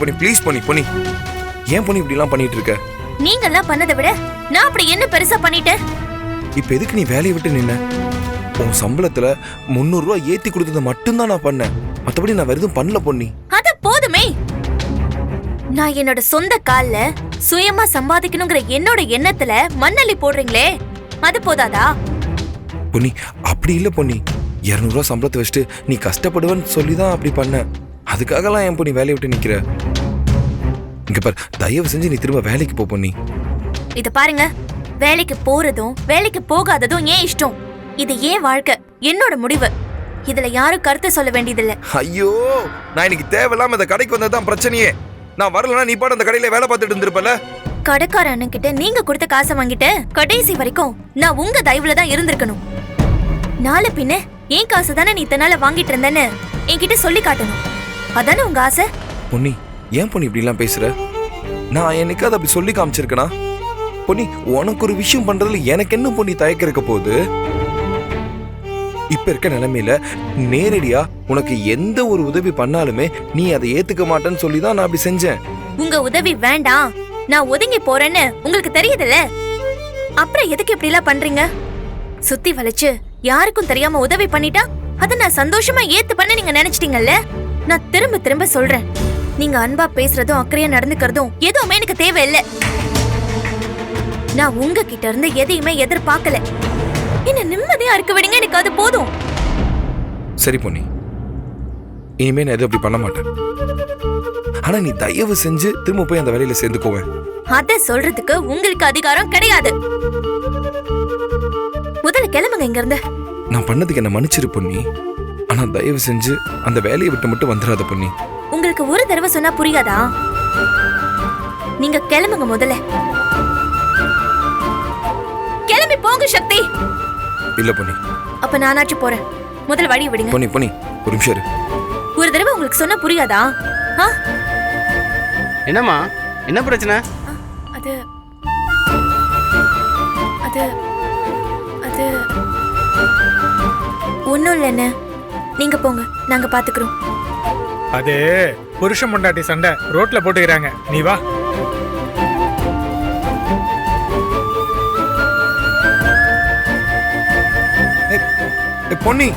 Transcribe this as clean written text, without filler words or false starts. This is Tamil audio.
பொன்னி ப்ளீஸ் பொன்னி ஏன் பொன்னி இப்படி எல்லாம் பண்ணிட்டு இருக்க? நீங்க எல்லாம் பண்ணதை விட நான் அப்படி என்ன பெருசா பண்ணிட்டேன்? இப்ப எதுக்கு நீ வேலையை விட்டு நின்ன? உன் சம்பளத்துல 300 ரூபாய் ஏத்தி கொடுத்ததை மட்டும்தான் நான் பண்ணேன். மத்தபடி நான் வேற எதுவும் பண்ணல பொன்னி. அது போதுமே. நான் என்னோட சொந்த கால்ல சுயமா சம்பாதிக்கணுங்கிற என்னோட எண்ணத்துல மண்ணள்ளி போடுறீங்களே, அது போதாதா? பொன்னி அப்படி இல்ல பொன்னி. 200 ரூபாய் சம்பளத்தை வச்சுட்டு நீ கஷ்டப்படுவேன்னு சொல்லிதான் அப்படி பண்ண. அதுக்காகலாம் ஏன் பொன்னி வேலையை விட்டு நிக்கிற? இங்க பாரு, தயவு செஞ்சு நீ திரும்ப வேலைக்கு போ பொன்னி. இத பாருங்க, வேலைக்கு போறதும் வேலைக்கு போகாததும் ஏன் இஷ்டம். இது ஏன் வாழ்க்கை, என்னோட முடிவு. இதுல யாரும் கருத்து சொல்ல வேண்டியதில்லை. ஐயோ, நான் இன்னைக்கு தேவையில்லாம இந்த கடைக்கு வந்ததுதான் பிரச்சனையே. நான் வரலன்னா நீ பாட்டு அந்த கடையில வேலை பார்த்துட்டு இருந்திருப்பல. கடைக்கார அண்ணன் கிட்ட நீங்க கொடுத்த காசை வாங்கிட்டு கடைசி வரைக்கும் நான் உங்க தயவுல தான் இருந்திருக்கணும். நாளை பின்ன ஏன் காசு தானே நீ இத்தனால வாங்கிட்டு இருந்தேன்னு என்கிட்ட சொல்லி காட்டணும். அதானே உங்க ஆசை. பொன்னி ஏன் பொன்னி இப்படி எல்லாம் பேசுற? நான் என்னைக்காவது அப்படி சொல்லி காமிச்சிருக்கனா? பொன்னி உனக்கு ஒரு விஷயம் பண்றதுல எனக்கு என்ன பொன்னி தயக்கம் இருக்க போகுது? இப்ப இருக்க நிலைமையில நேரடியா உனக்கு எந்த ஒரு உதவி பண்ணாலுமே நீ அதை ஏத்துக்க மாட்டேன்னு சொல்லிதான் நான் அப்படி செஞ்சேன். உங்க உதவி வேண்டாம், நான் ஒதுங்கி போறேன்னு உங்களுக்கு தெரியுதுல்ல. அப்புறம் எதுக்கு இப்படி எல்லாம் பண்றீங்க? சுத்தி வளைச்சு யாருக்கும் தெரியாம உதவி பண்ணிட்டா அத நான் சந்தோஷமா ஏத்து பண்ண நீங்க நினைச்சிட்டீங்கல்ல. நான் திரும்ப திரும்ப சொல்றேன், நீங்க அன்பா பேசுறதும் அக்கறையா நடந்துக்கிறதும் எதுவுமே எனக்கு தேவையில்லை. நான் உங்ககிட்ட இருந்து எதையுமே எதிர்பார்க்கல. என்ன நிம்மதியா இருக்க விடுங்க, எனக்கு அது போதும். சரி பொன்னி, இனிமே நான் எதுவும் அப்படி பண்ண மாட்டேன். ஆனா நீ தயவு செஞ்சு திரும்ப போய் அந்த வேலையில சேர்ந்துக்கோவேன். அத சொல்றதுக்கு உங்களுக்கு அதிகாரம் கிடையாது. முதல்ல கிளம்புங்க இங்க இருந்து. நான் பண்ணதுக்கு என்ன மன்னிச்சிரு பொன்னி. ஆனா தயவு செஞ்சு அந்த வேலையை விட்டு மட்டும் வந்துடாத பொன்னி. உங்களுக்கு ஒரு தடவை சொன்னா புரியாதா? நீங்க கிளம்புங்க முதல்ல. கிளம்பி போங்க சக்தி. இல்ல பொன்னி. அப்ப நானாச்சு போறேன். முதல்ல வழி விடுங்க. பொன்னி பொன்னி ஒரு நிமிஷம் இரு. ஒரு தடவை உங்களுக்கு சொன்னா புரியாதா? என்னம்மா, என்ன பிரச்சனை? அது அது அது ஒண்ணும் இல்லைன்னு. நீங்க போங்க, நாங்க பாத்துக்கிறோம். அது புருஷன் பொண்டாட்டி சண்டை ரோட்ல போட்டுக்கிறாங்க, நீ வா. பொன்னி